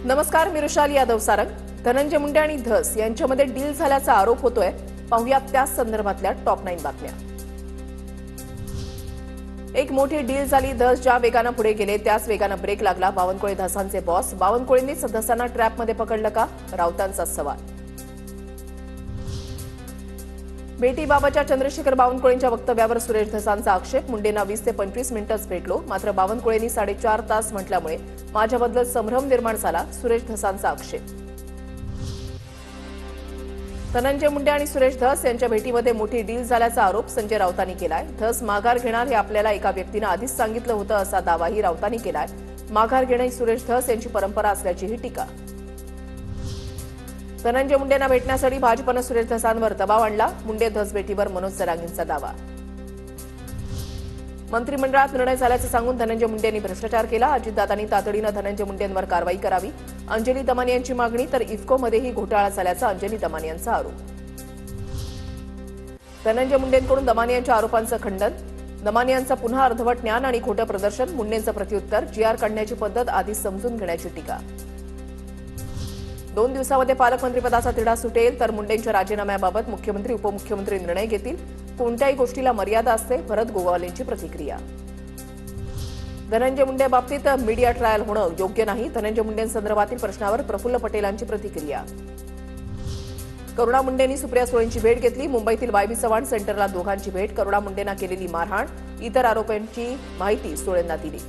नमस्कार, मी रुशाली यादव सारंग. धनंजय मुंडे आणि धस यांच्यामध्ये डील झाल्याचा आरोप होतोय. पाहुयात त्या संदर्भातल्या टॉप 9 बातम्या. एक मोठी डील झाली. धस ज्या वेगानं पुढे गेले त्याच वेगानं ब्रेक लागला. बावनकुळे धसांचे बॉस. बावनकुळेंनीच धसांना ट्रॅपमध्ये पकडलं का? राऊतांचा सवाल. भेटीबाबतच्या चंद्रशेखर बावनकुळेंच्या वक्तव्यावर सुरेश धसांचा आक्षेप. मुंडेंना 20 ते 25 मिनिटंच भेटलो, मात्र बावनकुळेंनी 4.5 तास म्हटल्यामुळे माझ्याबद्दल संभ्रम निर्माण झाला. सुरेश धसांचा आक्षेप. धनंजय मुंडे आणि सुरेश धस यांच्या भेटीमध्ये मोठी डील झाल्याचा आरोप संजय राऊतांनी केलाय. धस माघार घेणार हे आपल्याला एका व्यक्तीनं आधीच सांगितलं होतं असा दावाही राऊतांनी केलाय. माघार घेणं ही सुरेश धस यांची परंपरा असल्याचीही टीका. धनंजय मुंडेंना भेटण्यासाठी भाजपनं सुरेश धसांवर दबाव आणला. मुंडे धस भेटीवर मनोज जरांगींचा दावा. मंत्रिमंडळात निर्णय झाल्याचं सांगून धनंजय मुंडेंनी भ्रष्टाचार केला. अजितदादांनी तातडीनं धनंजय मुंडेंवर कारवाई करावी. अंजली दमानी यांची मागणी. तर इफ्कोमध्येही घोटाळा झाल्याचा अंजली दमानी यांचा आरोप. धनंजय मुंडेंकडून दमानी यांच्या आरोपांचं खंडन. दमानी यांचं पुन्हा अर्धवट ज्ञान आणि खोटं प्रदर्शन. मुंडेंचं प्रत्युत्तर. जीआर काढण्याची पद्धत आधी समजून घेण्याची टीका. 2 दिवसामध्ये पालकमंत्रीपदाचा तिढा सुटेल तर मुंडेंच्या राजीनाम्याबाबत मुख्यमंत्री उपमुख्यमंत्री निर्णय घेतील. कोणत्याही गोष्टीला मर्यादा असते. भरत गोगावलेंची प्रतिक्रिया. धनंजय मुंडे बाबतीत मीडिया ट्रायल होणं योग्य नाही. धनंजय मुंडेंसंदर्भातील प्रश्नावर प्रफुल्ल पटेलांची प्रतिक्रिया. करुणा मुंडेंनी सुप्रिया सुळेंची भेट घेतली. मुंबईतील वायबी चव्हाण सेंटरला दोघांची भेट. करुणा मुंडेंना केलेली मारहाण. इतर आरोपांची माहिती सुळेंना दिली.